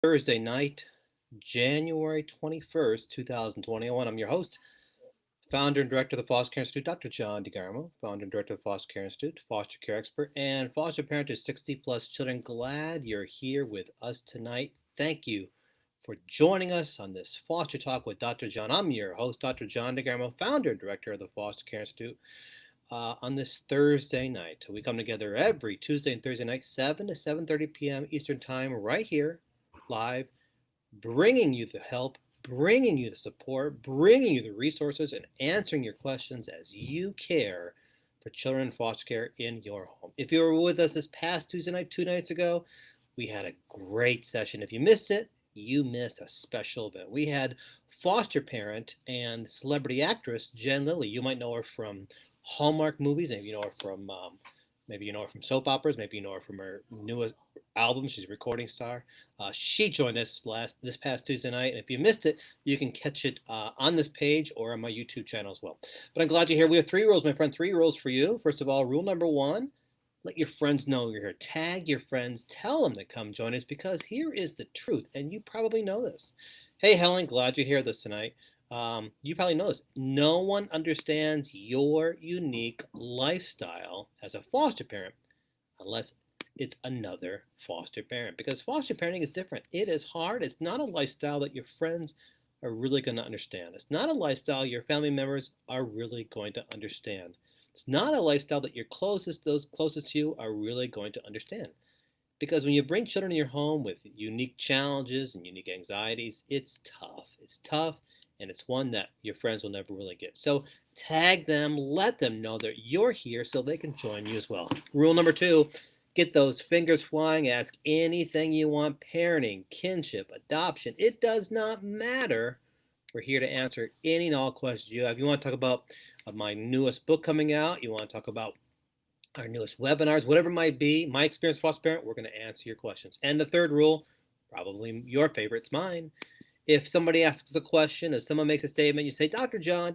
Thursday night, January 21st, 2021. I'm your host, founder and director of the Foster Care Institute, Dr. John DeGarmo, founder and director of the Foster Care Institute, foster care expert, and foster parent to 60 plus children. Glad you're here with us tonight. Thank you for joining us on this Foster Talk with Dr. John. I'm your host, Dr. John DeGarmo, founder and director of the Foster Care Institute. On this Thursday night, we come together every Tuesday and Thursday night, 7 to 7:30 p.m. Eastern Time, right here, live, bringing you the help, bringing you the support, bringing you the resources, and answering your questions as you care for children in foster care in your home. If you were with us this past Tuesday night, 2 nights ago, we had a great session. If you missed it, you missed a special event. We had foster parent and celebrity actress Jen Lilly. You might know her from Hallmark movies, maybe you know her from soap operas, maybe you know her from her newest album. She's a recording star. She joined us this past Tuesday night, and if you missed it, you can catch it on this page or on my YouTube channel as well. But I'm glad you're here. We have 3 rules, my friend. 3 rules for you. First of all, rule number 1: let your friends know you're here. Tag your friends. Tell them to come join us, because here is the truth, and you probably know this. Hey, Helen, glad you're here this tonight. You probably know this. No one understands your unique lifestyle as a foster parent unless it's another foster parent, because foster parenting is different. It is hard. It's not a lifestyle that your friends are really going to understand. It's not a lifestyle your family members are really going to understand. It's not a lifestyle that those closest to you are really going to understand. Because when you bring children in your home with unique challenges and unique anxieties, it's tough. It's tough, and it's one that your friends will never really get. So tag them, let them know that you're here so they can join you as well. Rule number 2: get those fingers flying. Ask anything you want. Parenting, kinship, adoption. It does not matter. We're here to answer any and all questions you have. You want to talk about my newest book coming out, you want to talk about our newest webinars, whatever it might be, my experience as foster parent, we're going to answer your questions. And the third rule, probably your favorite, it's mine. If somebody asks a question, if someone makes a statement, you say, Dr. John,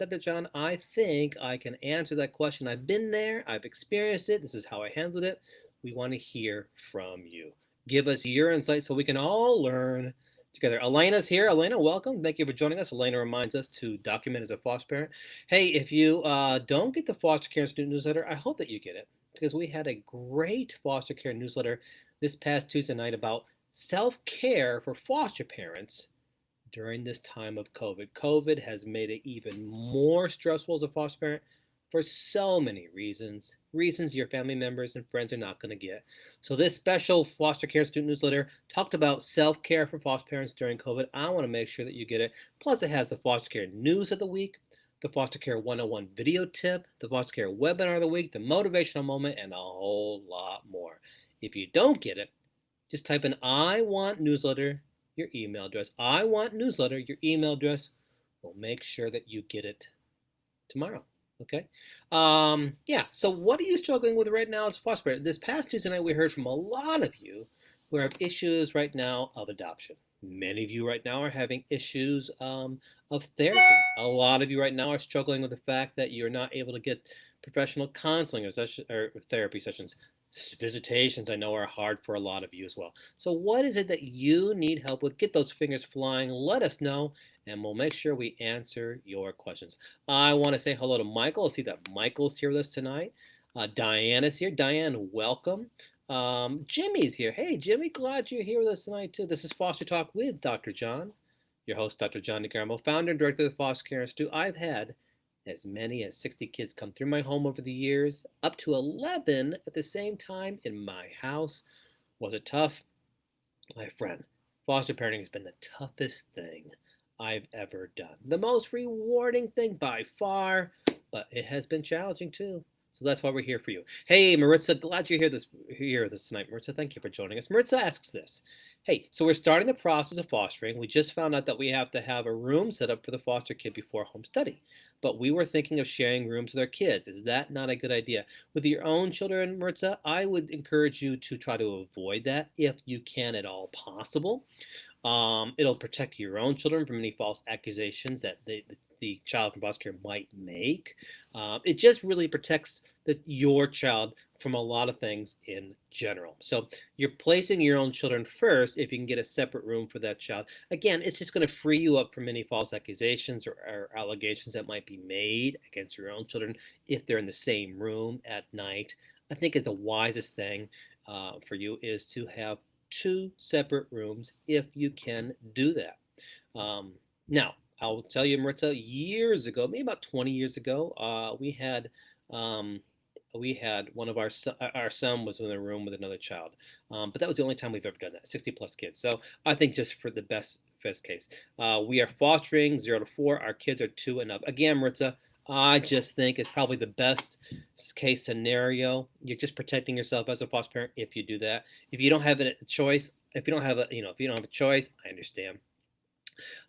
I think I can answer that question. I've been there, I've experienced it, this is how I handled it. We want to hear from you. Give us your insight so we can all learn together. Elena's here. Elena, welcome. Thank you for joining us. Elena reminds us to document as a foster parent. Hey, if you don't get the Foster Care Student Newsletter, I hope that you get it, because we had a great foster care newsletter this past Tuesday night about self-care for foster parents during this time of COVID. COVID has made it even more stressful as a foster parent for so many reasons your family members and friends are not going to get. So this special foster care student newsletter talked about self-care for foster parents during COVID. I want to make sure that you get it. Plus it has the foster care news of the week, the foster care 101 video tip, the foster care webinar of the week, the motivational moment, and a whole lot more. If you don't get it, just type in I want newsletter, your email address. I want newsletter, your email address. We'll make sure that you get it tomorrow. Okay. Yeah. So what are you struggling with right now as a foster parent? This past Tuesday night, we heard from a lot of you who have issues right now of adoption. Many of you right now are having issues of therapy. A lot of you right now are struggling with the fact that you're not able to get professional counseling or therapy sessions. Visitations, I know, are hard for a lot of you as well. So what is it that you need help with? Get those fingers flying. Let us know, and we'll make sure we answer your questions. I want to say hello to Michael. I see that Michael's here with us tonight. Diane is here. Diane, welcome. Jimmy's here. Hey, Jimmy, glad you're here with us tonight, too. This is Foster Talk with Dr. John, your host, Dr. John DeGarmo, founder and director of the Foster Care Institute. I've had as many as 60 kids come through my home over the years, up to 11 at the same time in my house. Was it tough? My friend, foster parenting has been the toughest thing I've ever done. The most rewarding thing by far, but it has been challenging too. So that's why we're here for you. Hey, Maritza, glad you're here this tonight. Maritza, thank you for joining us. Maritza asks this. Hey, so we're starting the process of fostering. We just found out that we have to have a room set up for the foster kid before home study. But we were thinking of sharing rooms with our kids. Is that not a good idea? With your own children, Maritza, I would encourage you to try to avoid that if you can at all possible. It'll protect your own children from any false accusations that the child from foster care might make. It just really protects your child from a lot of things in general. So you're placing your own children first if you can get a separate room for that child. Again, it's just going to free you up from any false accusations or allegations that might be made against your own children if they're in the same room at night. I think is the wisest thing for you is to have two separate rooms if you can do that. Now, I'll tell you, Maritza, years ago, maybe about 20 years ago, um, we had one of our son was in a room with another child, but that was the only time we've ever done that. 60 plus kids. So I think just for the best case, we are fostering 0 to 4. Our kids are 2 and up. Again, Maritza, I just think it's probably the best case scenario. You're just protecting yourself as a foster parent if you do that. If you don't have a choice, if you don't have a choice, I understand.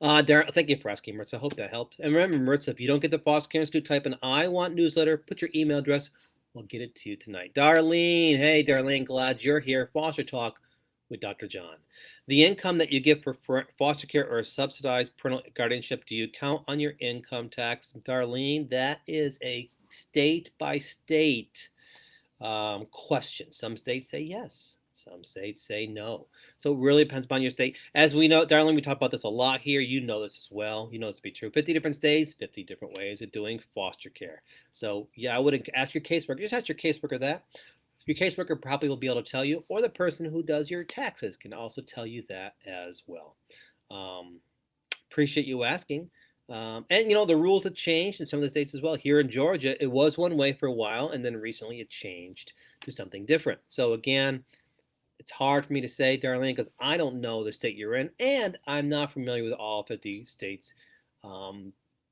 Darren, thank you for asking, Maritza. I hope that helped. And remember, Maritza, if you don't get the foster care institute, type in "I want newsletter." Put your email address. We'll get it to you tonight. Darlene, hey, Darlene, glad you're here. Foster Talk with Dr. John. The income that you get for foster care or subsidized parental guardianship, do you count on your income tax? Darlene, that is a state by state question. Some states say yes. Some states say no. So it really depends upon your state. As we know, darling, we talk about this a lot here. You know this as well. You know this to be true. 50 different states, 50 different ways of doing foster care. So yeah, I wouldn't ask your caseworker. Just ask your caseworker that. Your caseworker probably will be able to tell you, or the person who does your taxes can also tell you that as well. Appreciate you asking. And the rules have changed in some of the states as well. Here in Georgia, it was one way for a while, and then recently it changed to something different. So again, it's hard for me to say, Darlene, because I don't know the state you're in, and I'm not familiar with all 50 states'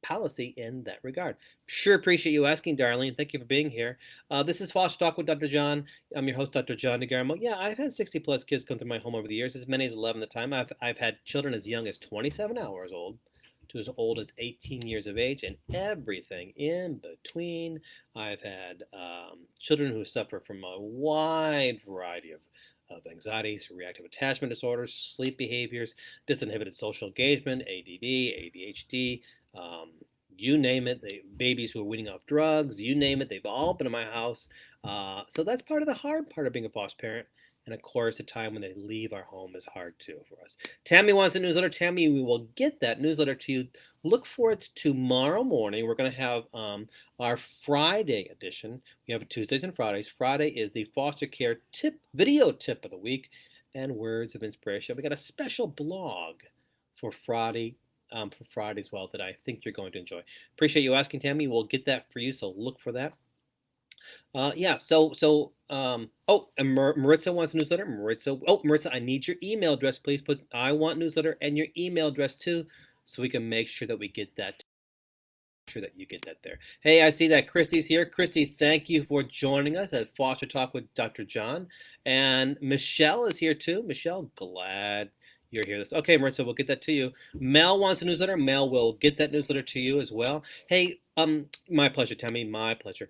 policy in that regard. Sure appreciate you asking, Darlene. Thank you for being here. This is Foster Talk with Dr. John. I'm your host, Dr. John DeGarmo. Yeah, I've had 60 plus kids come through my home over the years, as many as 11 at the time. I've had children as young as 27 hours old to as old as 18 years of age, and everything in between. I've had children who suffer from a wide variety of anxieties, reactive attachment disorders, sleep behaviors, disinhibited social engagement, ADD, ADHD, you name it. Babies who are weaning off drugs, you name it. They've all been in my house. So that's part of the hard part of being a foster parent. And of course, the time when they leave our home is hard too for us. Tammy wants a newsletter. Tammy, we will get that newsletter to you. Look for it tomorrow morning. We're going to have our Friday edition. We have Tuesdays and Fridays. Friday is the foster care video tip of the week and words of inspiration. We got a special blog for Friday as well that I think you're going to enjoy. Appreciate you asking, Tammy. We'll get that for you, so look for that. Yeah. And Maritza wants a newsletter. Maritza, I need your email address. Please put "I want newsletter" and your email address too, so we can make sure that we get that. Sure that you get that there. Hey, I see that Christy's here. Christy, thank you for joining us at Foster Talk with Dr. John, and Michelle is here too. Michelle, glad you're here. Okay, Maritza, we'll get that to you. Mel wants a newsletter. Mel will get that newsletter to you as well. Hey, my pleasure, Tammy. My pleasure.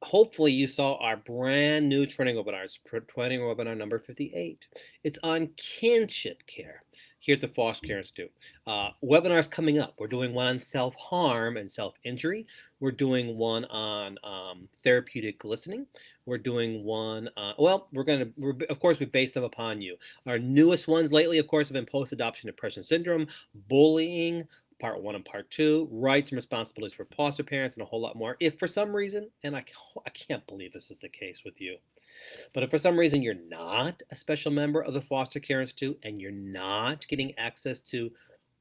Hopefully you saw our brand new training webinars, training webinar number 58. It's on kinship care here at the Foster Care Institute. Webinars coming up. We're doing one on self-harm and self-injury. We're doing one on therapeutic listening. We're doing one, of course, we base them upon you. Our newest ones lately, of course, have been post-adoption depression syndrome, bullying, Part 1 and Part 2, rights and responsibilities for foster parents, and a whole lot more. If for some reason, and I can't believe this is the case with you, but if for some reason you're not a special member of the Foster Care Institute and you're not getting access to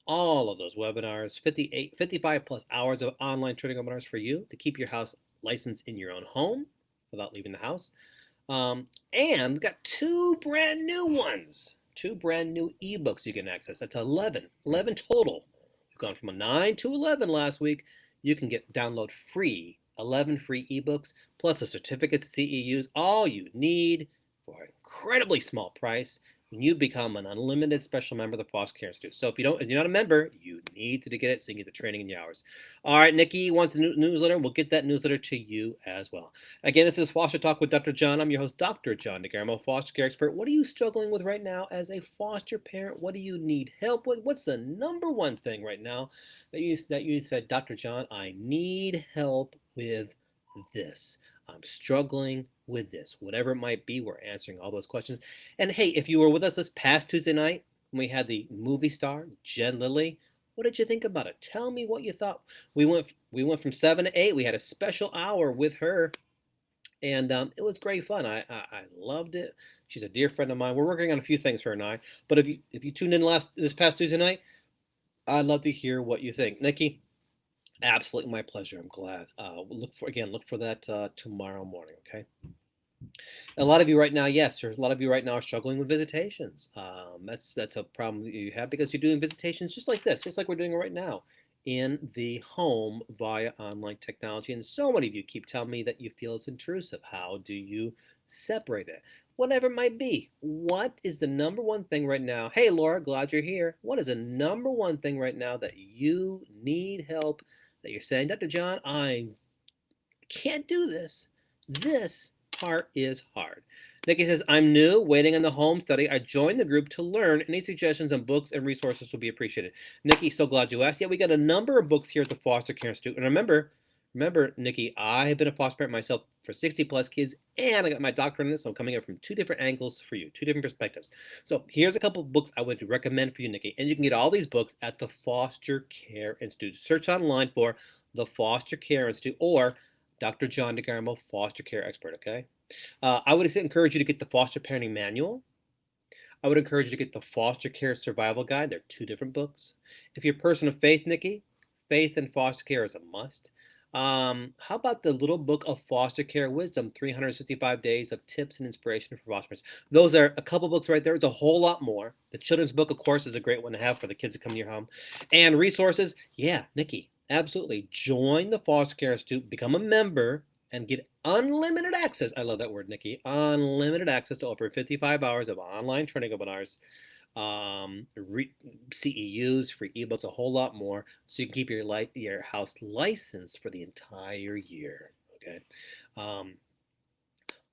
all of those webinars, 55 plus hours of online training webinars for you to keep your house licensed in your own home without leaving the house, and we've got 2 brand new ones, 2 brand new ebooks you can access. That's 11 total. Gone from a 9 to 11 last week. You can download free 11 free ebooks plus a certificate to CEUs, all you need for an incredibly small price when you become an unlimited special member of the Foster Care Institute. So if you're not a member, you need to get it so you can get the training in the hours. All right, Nikki wants a newsletter. We'll get that newsletter to you as well. Again, this is Foster Talk with Dr. John. I'm your host, Dr. John DeGarmo, foster care expert. What are you struggling with right now as a foster parent? What do you need help with? What's the number one thing right now that you said, Dr. John, I need help with this? I'm struggling with this. Whatever it might be, we're answering all those questions. And hey, if you were with us this past Tuesday night when we had the movie star, Jen Lilly, what did you think about it? Tell me what you thought. We went from 7 to 8. We had a special hour with her, and it was great fun. I loved it. She's a dear friend of mine. We're working on a few things, her and I. But if you tuned in this past Tuesday night, I'd love to hear what you think, Nikki. Absolutely my pleasure. I'm glad. Look for that tomorrow morning. Okay. A lot of you right now, yes, there's a lot of you right now are struggling with visitations. That's a problem that you have because you're doing visitations just like this, just like we're doing right now in the home via online technology. And so many of you keep telling me that you feel it's intrusive. How do you separate it? Whatever it might be. What is the number one thing right now? Hey, Laura, glad you're here. What is the number one thing right now that you need help? That you're saying, Dr. John, I can't do this. This part is hard. Nikki says, I'm new, waiting on the home study. I joined the group to learn. Any suggestions on books and resources will be appreciated. Nikki, so glad you asked. Yeah, we got a number of books here at the Foster Care Institute. And remember, Nikki, I have been a foster parent myself for 60 plus kids, and I got my doctorate in this, so I'm coming up from two different angles for you, two different perspectives. So here's a couple of books I would recommend for you, Nikki. And you can get all these books at the Foster Care Institute. Search online for the Foster Care Institute or Dr. John DeGarmo, foster care expert, okay? I would encourage you to get the Foster Parenting Manual. I would encourage you to get the Foster Care Survival Guide. They're two different books. If you're a person of faith, Nikki, faith in foster care is a must. How about the little book of Foster Care Wisdom, 365 Days of Tips and Inspiration for Foster Parents? Those are a couple books right there. It's a whole lot more. The children's book, of course, is a great one to have for the kids that come to your home. And resources, yeah, Nikki, absolutely. Join the Foster Care Institute, become a member, and get unlimited access. I love that word, Nikki. Unlimited access to over 55 hours of online training webinars, CEUs, free ebooks, a whole lot more, so you can keep your house licensed for the entire year. Okay.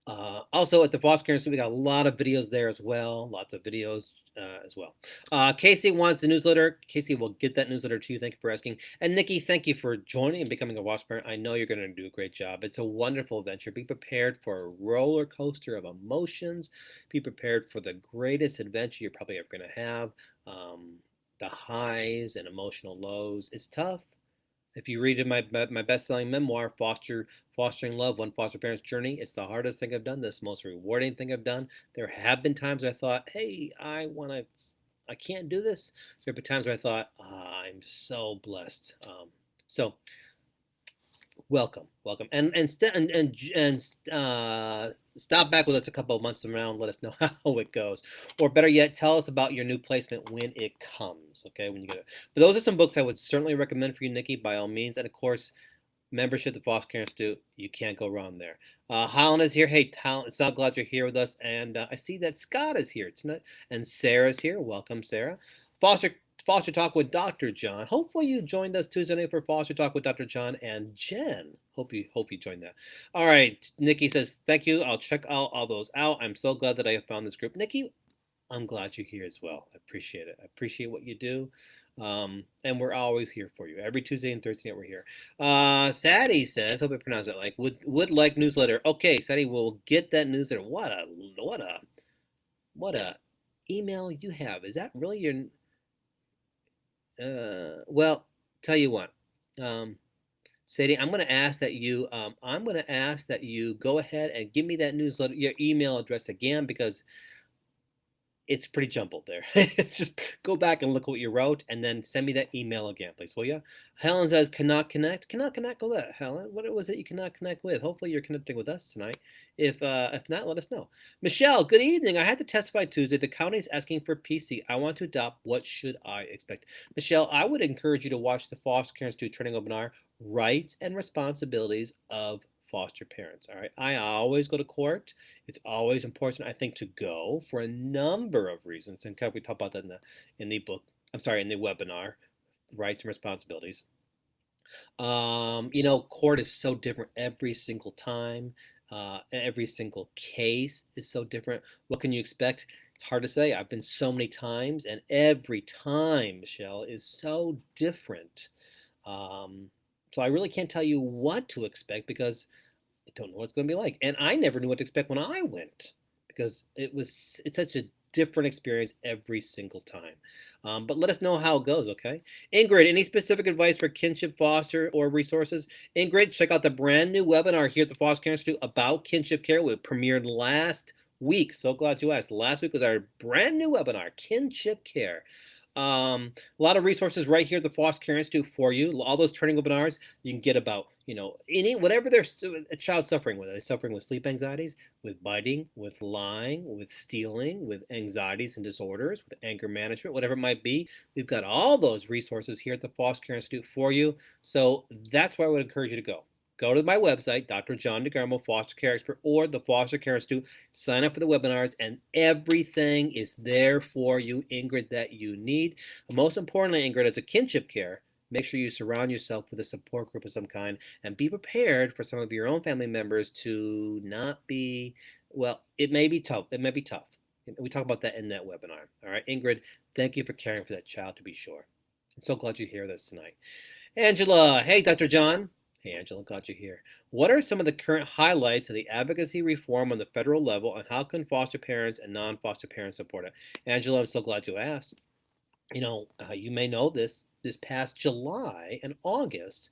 Also at the Foster Care Institute, we got a lot of videos there as well. Lots of videos as well. Casey wants a newsletter. Casey will get that newsletter to you. Thank you for asking. And Nikki, thank you for joining and becoming a foster parent. I know you're going to do a great job. It's a wonderful adventure. Be prepared for a roller coaster of emotions. Be prepared for the greatest adventure you're probably ever going to have. The highs and emotional lows. It's tough. If you read in my best-selling memoir, Fostering Love, One Foster Parent's Journey, it's the hardest thing I've done, this most rewarding thing I've done. There have been times I thought, hey, I can't do this. There have been times where I thought, I'm so blessed. So welcome, and stop back with us a couple of months around. Let us know how it goes, or better yet, tell us about your new placement when it comes. Okay, when you get it. But those are some books I would certainly recommend for you, Nikki, by all means. And of course, membership at the Foster Care Institute. You can't go wrong there. Holland is here. Hey, Holland, so glad you're here with us. And I see that Scott is here tonight, and Sarah's here. Welcome, Sarah. Foster Talk with Dr. John. Hopefully you joined us Tuesday night for Foster Talk with Dr. John and Jen. Hope you joined that. All right, Nikki says, thank you. I'll check all those out. I'm so glad that I have found this group. Nikki, I'm glad you're here as well. I appreciate it. I appreciate what you do. And we're always here for you. Every Tuesday and Thursday night we're here. Sadie says, hope I pronounce it like, would like newsletter. Okay, Sadie, we'll get that newsletter. What a email you have. Is that really your... well, tell you what, Sadie, I'm going to ask that you go ahead and give me that newsletter, your email address again, because it's pretty jumbled there. It's just go back and look at what you wrote and then send me that email again, please, will you? Helen says, cannot connect. Cannot connect with that, Helen. What was it you cannot connect with? Hopefully you're connecting with us tonight. If not, let us know. Michelle, good evening. I had to testify Tuesday. The county is asking for PC. I want to adopt. What should I expect? Michelle, I would encourage you to watch the Foster Care Institute training webinar, Rights and Responsibilities of Foster Parents. All right. I always go to court. It's always important, I think, to go for a number of reasons. And we talk about that in the book. I'm sorry, in the webinar, Rights and Responsibilities. Court is so different every single time. Every single case is so different. What can you expect? It's hard to say. I've been so many times, and every time, Michelle, is so different. So I really can't tell you what to expect because don't know what it's going to be like. And I never knew what to expect when I went because it's such a different experience every single time. But let us know how it goes, okay? Ingrid, any specific advice for kinship foster or resources? Ingrid, check out the brand new webinar here at the Foster Care Institute about kinship care. It premiered last week. So glad you asked. Last week was our brand new webinar, kinship care. A lot of resources right here at the Foster Care Institute for you. All those training webinars you can get about, any whatever a child suffering with. Are they suffering with sleep anxieties, with biting, with lying, with stealing, with anxieties and disorders, with anger management, whatever it might be. We've got all those resources here at the Foster Care Institute for you. So that's where I would encourage you to go. Go to my website, Dr. John DeGarmo, Foster Care Expert, or the Foster Care Institute. Sign up for the webinars, and everything is there for you, Ingrid, that you need. And most importantly, Ingrid, as a kinship care, make sure you surround yourself with a support group of some kind and be prepared for some of your own family members to not be, well, it may be tough. It may be tough. We talk about that in that webinar. All right, Ingrid, thank you for caring for that child, to be sure. I'm so glad you're here this tonight. Angela, hey, Dr. John. Hey, Angela, glad you're here. What are some of the current highlights of the advocacy reform on the federal level, and how can foster parents and non-foster parents support it? Angela, I'm so glad you asked. You may know this past July and August,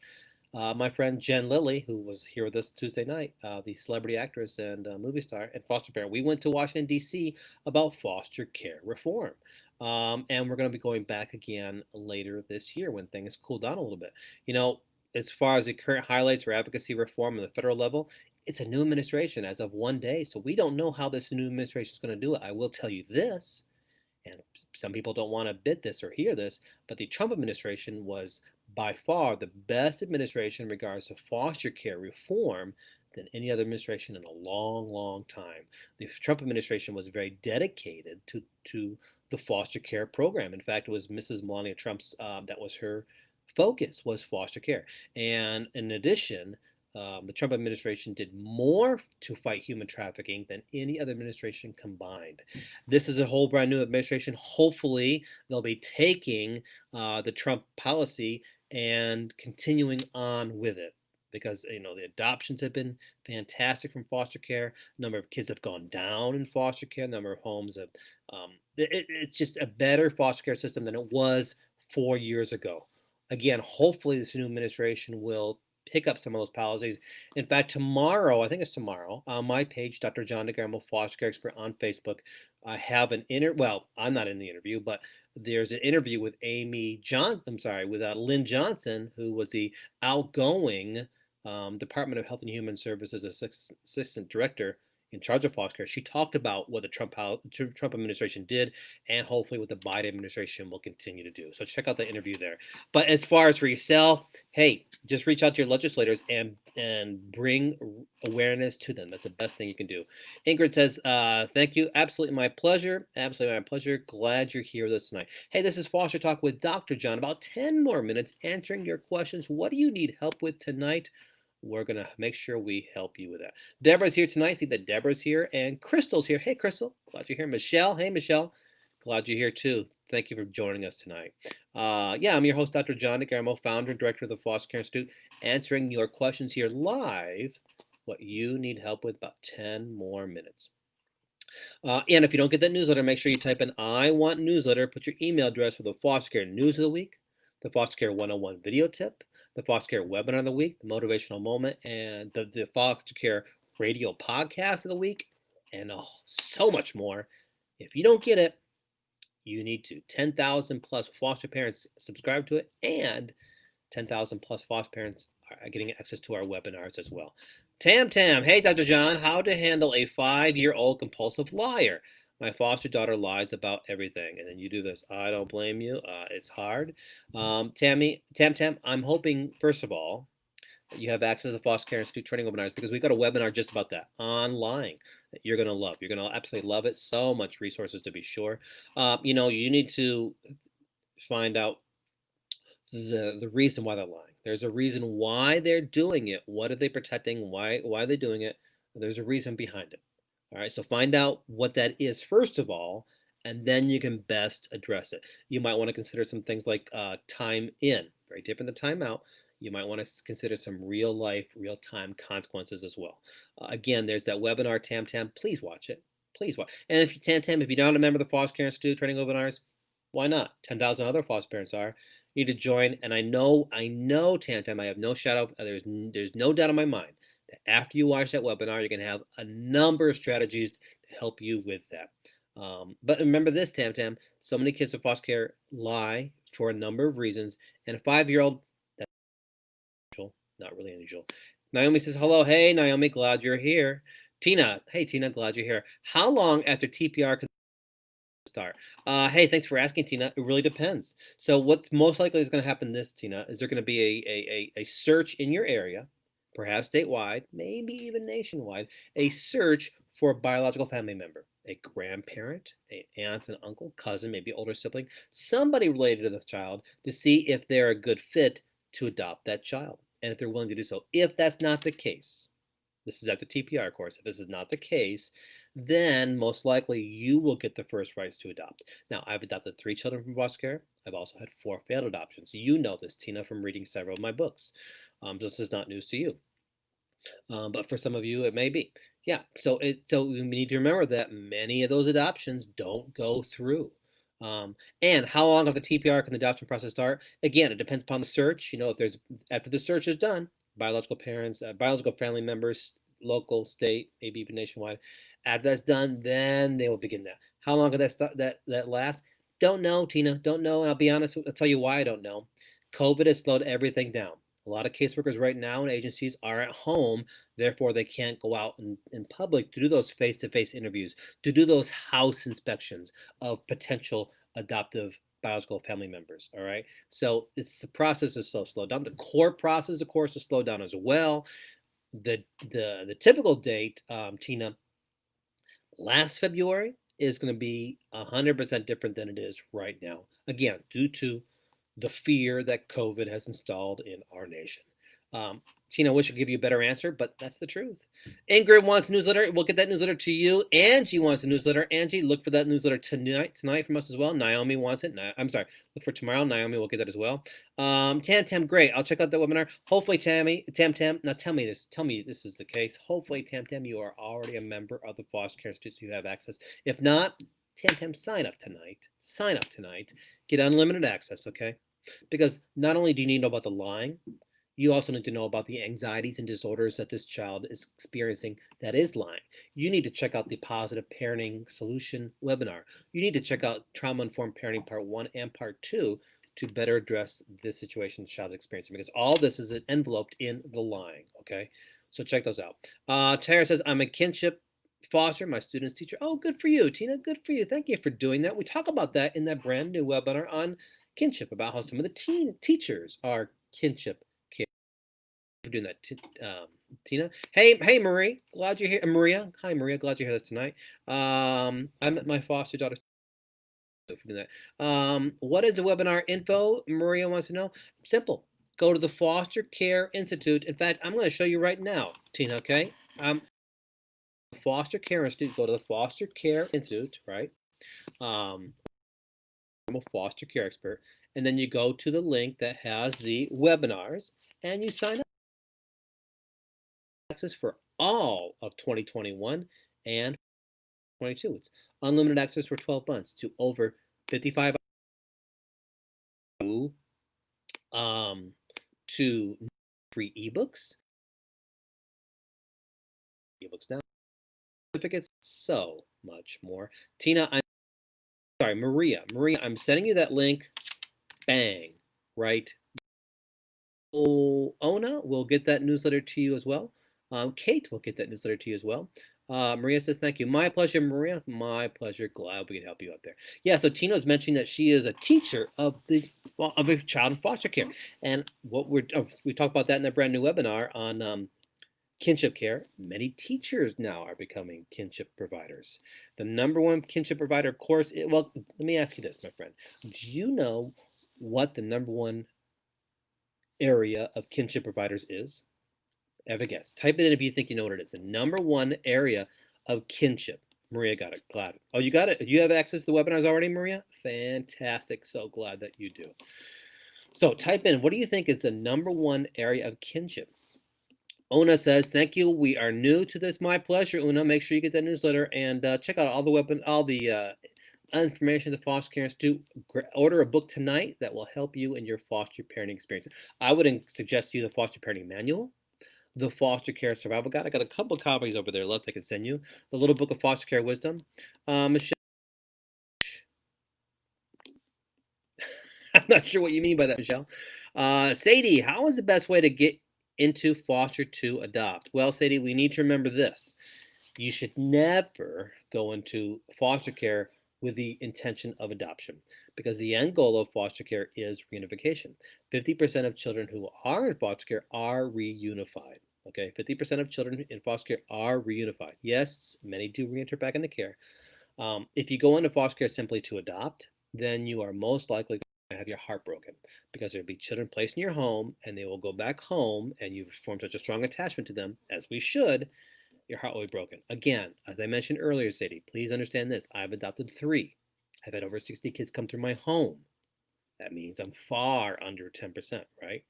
my friend Jen Lilly, who was here with us Tuesday night, the celebrity actress and movie star and foster parent, we went to Washington, D.C. about foster care reform. And we're going to be going back again later this year when things cool down a little bit. As far as the current highlights for advocacy reform on the federal level, it's a new administration as of one day. So we don't know how this new administration is going to do it. I will tell you this, and some people don't want to admit this or hear this, but the Trump administration was by far the best administration in regards to foster care reform than any other administration in a long, long time. The Trump administration was very dedicated to the foster care program. In fact, it was Mrs. Melania Trump's, that was her focus, was foster care. And in addition, the Trump administration did more to fight human trafficking than any other administration combined. This is a whole brand new administration. Hopefully, they'll be taking the Trump policy and continuing on with it, because the adoptions have been fantastic from foster care. Number of kids have gone down in foster care. Number of homes have. It's just a better foster care system than it was 4 years ago. Again, hopefully this new administration will pick up some of those policies. In fact, tomorrow, I think it's tomorrow, on my page, Dr. John DeGarmo, Foster Care Expert on Facebook, I have well, I'm not in the interview, but there's an interview with Lynn Johnson, who was the outgoing Department of Health and Human Services Assistant Director in charge of foster care. She talked about what the Trump administration did, and hopefully what the Biden administration will continue to do. So check out the interview there. But as far as for yourself, hey, just reach out to your legislators and bring awareness to them. That's the best thing you can do. Ingrid says, thank you. Absolutely my pleasure. Absolutely my pleasure. Glad you're here with us tonight. Hey, this is Foster Talk with Dr. John. About 10 more minutes answering your questions. What do you need help with tonight? We're going to make sure we help you with that. Deborah's here tonight. See that Deborah's here. And Crystal's here. Hey, Crystal. Glad you're here. Michelle. Hey, Michelle. Glad you're here, too. Thank you for joining us tonight. I'm your host, Dr. John DeGarmo, founder and director of the Foster Care Institute, answering your questions here live, what you need help with, about 10 more minutes. And if you don't get that newsletter, make sure you type in I want newsletter, put your email address for the Foster Care News of the Week, the Foster Care 101 video tip, the Foster Care Webinar of the Week, the Motivational Moment, and the Foster Care Radio Podcast of the Week, and so much more. If you don't get it, you need to. 10,000 plus foster parents subscribe to it, and 10,000 plus foster parents are getting access to our webinars as well. Tam, hey, Dr. John, how to handle a 5-year-old compulsive liar. My foster daughter lies about everything. And then you do this. I don't blame you. It's hard. Tam, I'm hoping, first of all, that you have access to the Foster Care Institute training webinars, because we've got a webinar just about that, on lying, that you're going to love. You're going to absolutely love it. So much resources, to be sure. You need to find out the reason why they're lying. There's a reason why they're doing it. What are they protecting? Why are they doing it? There's a reason behind it. All right, so find out what that is first of all, and then you can best address it. You might want to consider some things like time in, very different than time out. you might want to consider some real life, real time consequences as well. Again, there's that webinar, Tam Tam. Please watch it. Please watch. And if you Tam Tam, if you're not a member of the Foster Care Institute training webinars, why not? 10,000 other foster parents are. You need to join. And I know, Tam Tam, I have no shadow. There's no doubt in my mind that after you watch that webinar, you're going to have a number of strategies to help you with that. But remember this, Tam Tam, so many kids in foster care lie for a number of reasons. And a 5-year-old, that's unusual, not really unusual. Naomi says, hello. Hey, Naomi, glad you're here. Tina, hey, Tina, glad you're here. How long after TPR can start? Hey, thanks for asking, Tina. It really depends. So what most likely is going to happen this, Tina, is there going to be a search in your area, perhaps statewide, maybe even nationwide, a search for a biological family member, a grandparent, an aunt and uncle, cousin, maybe older sibling, somebody related to the child to see if they're a good fit to adopt that child and if they're willing to do so. If that's not the case, this is at the TPR course. If this is not the case, then most likely you will get the first rights to adopt. Now, I've adopted 3 children from foster care. I've also had 4 failed adoptions. You know this, Tina, from reading several of my books. This is not news to you. But for some of you, it may be. Yeah, so we need to remember that many of those adoptions don't go through. And how long of the TPR can the adoption process start? Again, it depends upon the search. If there's, after the search is done, biological parents, biological family members, local, state, maybe even nationwide. After that's done, then they will begin that. How long could that last? Don't know, Tina. Don't know. And I'll be honest. I'll tell you why I don't know. COVID has slowed everything down. A lot of caseworkers right now in agencies are at home, therefore they can't go out in public to do those face-to-face interviews, to do those house inspections of potential adoptive biological family members. All right, so the process is so slowed down. The court process, of course, is slowed down as well. The typical date, Tina, last February is going to be 100% different than it is right now. Again, due to the fear that COVID has installed in our nation. Tina, I wish I could give you a better answer, but that's the truth. Ingrid wants a newsletter. We'll get that newsletter to you. Angie wants a newsletter. Angie, look for that newsletter tonight from us as well. Naomi wants it. I'm sorry, look for tomorrow. Naomi will get that as well. Tam Tam, great. I'll check out that webinar. Hopefully, Tam Tam, now tell me this is the case. Hopefully, Tam Tam, you are already a member of the Foster Care Institute, so you have access. If not, Tam Tam, sign up tonight. Sign up tonight. Get unlimited access, okay? Because not only do you need to know about the lying, you also need to know about the anxieties and disorders that this child is experiencing that is lying. You need to check out the Positive Parenting Solution webinar. You need to check out Trauma Informed Parenting Part 1 and Part 2 to better address this situation the child is experiencing, because all this is enveloped in the lying, okay? So check those out. Tara says, I'm a kinship foster, my student's teacher. Oh, good for you, Tina. Good for you. Thank you for doing that. We talk about that in that brand new webinar on kinship, about how some of the teachers are kinship care. For doing that, Tina. Hey, Marie, glad you're here. Maria, hi, Maria, glad you're here tonight. I'm at my foster daughter's. For doing that. What is the webinar info? Maria wants to know. Simple. Go to the Foster Care Institute. In fact, I'm going to show you right now, Tina. Okay. Foster Care Institute. Go to the Foster Care Institute, right? I'm a foster care expert, and then you go to the link that has the webinars, and you sign up. Access for all of 2021 and 22. It's unlimited access for 12 months to over 55 to free ebooks now, certificates, so much more. Tina, I'm sorry, Maria, I'm sending you that link. Bang, right? Ona will get that newsletter to you as well. Kate will get that newsletter to you as well. Maria says, thank you. My pleasure, Maria. My pleasure. Glad we can help you out there. Yeah, so Tina's mentioning that she is a teacher of a child in foster care. And what we talked about that in that brand new webinar on kinship care. Many teachers now are becoming kinship providers. The #1 kinship provider, of course, well, let me ask you this, my friend. Do you know what the #1 area of kinship providers is? Have a guess. Type it in if you think you know what it is. The #1 area of kinship. Maria got it. Glad. Oh, you got it. You have access to the webinars already, Maria? Fantastic. So glad that you do. So type in, what do you think is the #1 area of kinship? Una says, thank you. We are new to this. My pleasure, Una. Make sure you get that newsletter and check out all the information at the Foster Care Institute. Order a book tonight that will help you in your foster parenting experience. I would suggest you the Foster Parenting Manual, the Foster Care Survival Guide. I got a couple of copies over there left I can send you. The Little Book of Foster Care Wisdom. Michelle, I'm not sure what you mean by that, Michelle. Sadie, how is the best way to get into foster to adopt? Well, Sadie, we need to remember this. You should never go into foster care with the intention of adoption, because the end goal of foster care is reunification. 50% of children who are in foster care are reunified. Okay, 50% of children in foster care are reunified. Yes, many do reenter back into care. If you go into foster care simply to adopt, then you are most likely going to have your heart broken, because there'll be children placed in your home and they will go back home and you've formed such a strong attachment to them, as we should, your heart will be broken. Again, as I mentioned earlier, Sadie, please understand this. I've adopted 3. I've had over 60 kids come through my home. That means I'm far under 10%, right?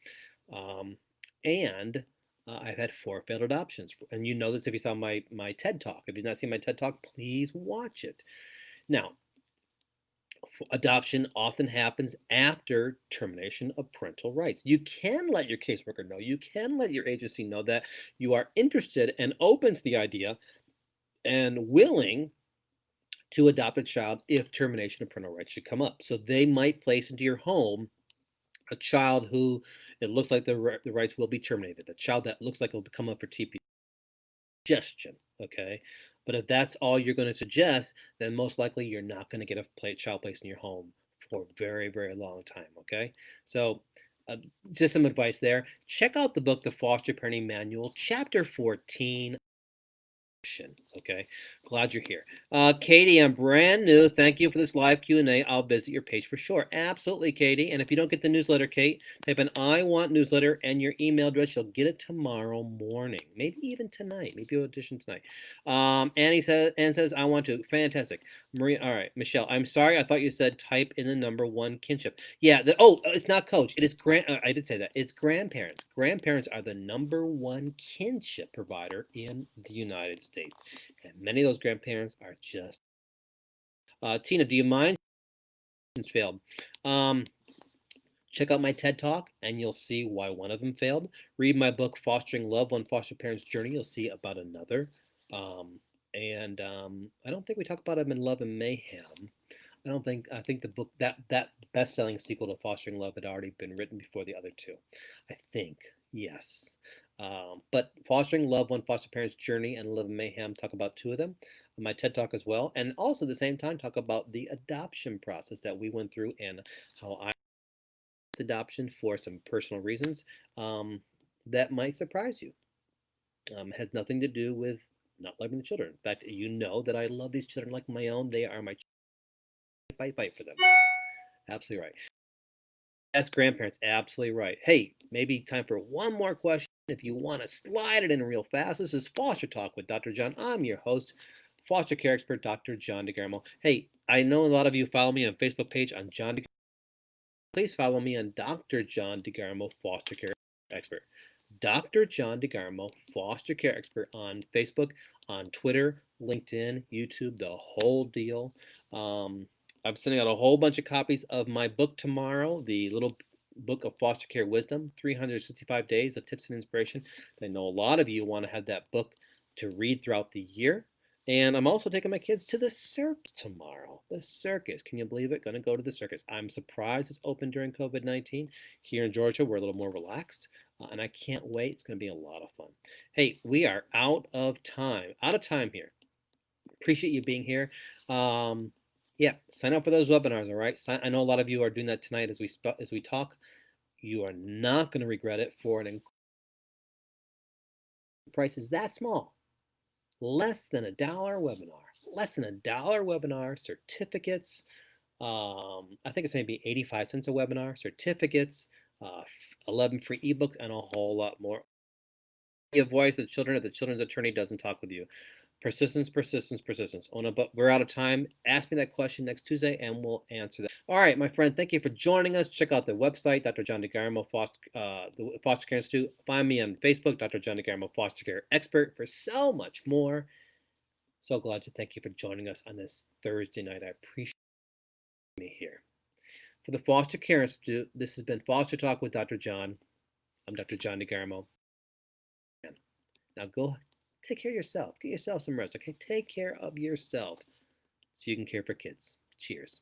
Um, and I've had 4 failed adoptions. And you know this if you saw my TED Talk. If you've not seen my TED Talk, please watch it. Now, adoption often happens after termination of parental rights. You can let your caseworker know, you can let your agency know that you are interested and open to the idea and willing to adopt a child if termination of parental rights should come up. So they might place into your home a child who it looks like the rights will be terminated, a child that looks like it will come up for TP suggestion, okay? But if that's all you're going to suggest, then most likely you're not going to get a child placed in your home for a very, very long time, okay? So just some advice there. Check out the book, The Foster Parenting Manual, Chapter 14. Okay, glad you're here. Katie, I'm brand new. Thank you for this live Q&A. I'll visit your page for sure. Absolutely, Katie. And if you don't get the newsletter, Kate, type in I want newsletter and your email address. You'll get it tomorrow morning, maybe even tonight. Maybe you'll audition tonight. Annie says I want to. Fantastic. Maria, all right, Michelle. I'm sorry. I thought you said type in the #1 kinship. Yeah. It's not coach. It is I did say that. It's grandparents. Grandparents are the #1 kinship provider in the United States. And many of those grandparents are just. Tina, do you mind? Failed. Check out my TED Talk and you'll see why one of them failed. Read my book, Fostering Love, One Foster Parent's Journey. You'll see about another. I don't think we talk about him in Love and Mayhem. I think the book, that best-selling sequel to Fostering Love had already been written before the other 2. I think, yes. But Fostering Love, One Foster Parent's Journey, and Love and Mayhem talk about 2 of them. My TED Talk as well. And also at the same time talk about the adoption process that we went through and how I adoption for some personal reasons that might surprise you. It has nothing to do with not loving the children. In fact, you know that I love these children like my own. They are my fight for them. Absolutely right. Yes, grandparents, absolutely right. Hey, maybe time for one more question. If you want to slide it in real fast, this is Foster Talk with Dr. John. I'm your host, foster care expert, Dr. John DeGarmo. Hey, I know a lot of you follow me on Facebook page on John DeGarmo. Please follow me on Dr. John DeGarmo, foster care expert. Dr. John DeGarmo, foster care expert on Facebook, on Twitter, LinkedIn, YouTube, the whole deal. I'm sending out a whole bunch of copies of my book tomorrow, the little book of foster care wisdom, 365 days of tips and inspiration. I know a lot of you want to have that book to read throughout the year. And I'm also taking my kids to the circus tomorrow. The circus. Can you believe it? Going to go to the circus. I'm surprised it's open during COVID-19. Here in Georgia, we're a little more relaxed. And I can't wait. It's going to be a lot of fun. Hey, we are out of time. Out of time here. Appreciate you being here. Yeah, sign up for those webinars, all right? I know a lot of you are doing that tonight as we talk. You are not going to regret it for an price is that small. Less than $1 webinar. Less than $1 webinar, certificates. I think it's maybe 85 cents a webinar, certificates, 11 free ebooks, and a whole lot more. Your voice, the children, if the children's attorney doesn't talk with you. Persistence, persistence, persistence. Oh no, but we're out of time. Ask me that question next Tuesday and we'll answer that. All right, my friend, thank you for joining us. Check out the website, Dr. John DeGarmo, the Foster Care Institute. Find me on Facebook, Dr. John DeGarmo, Foster Care Expert, for so much more. So glad to thank you for joining us on this Thursday night. I appreciate me here. For the Foster Care Institute, this has been Foster Talk with Dr. John. I'm Dr. John DeGarmo. Now go take care of yourself. Get yourself some rest, okay? Take care of yourself so you can care for kids. Cheers.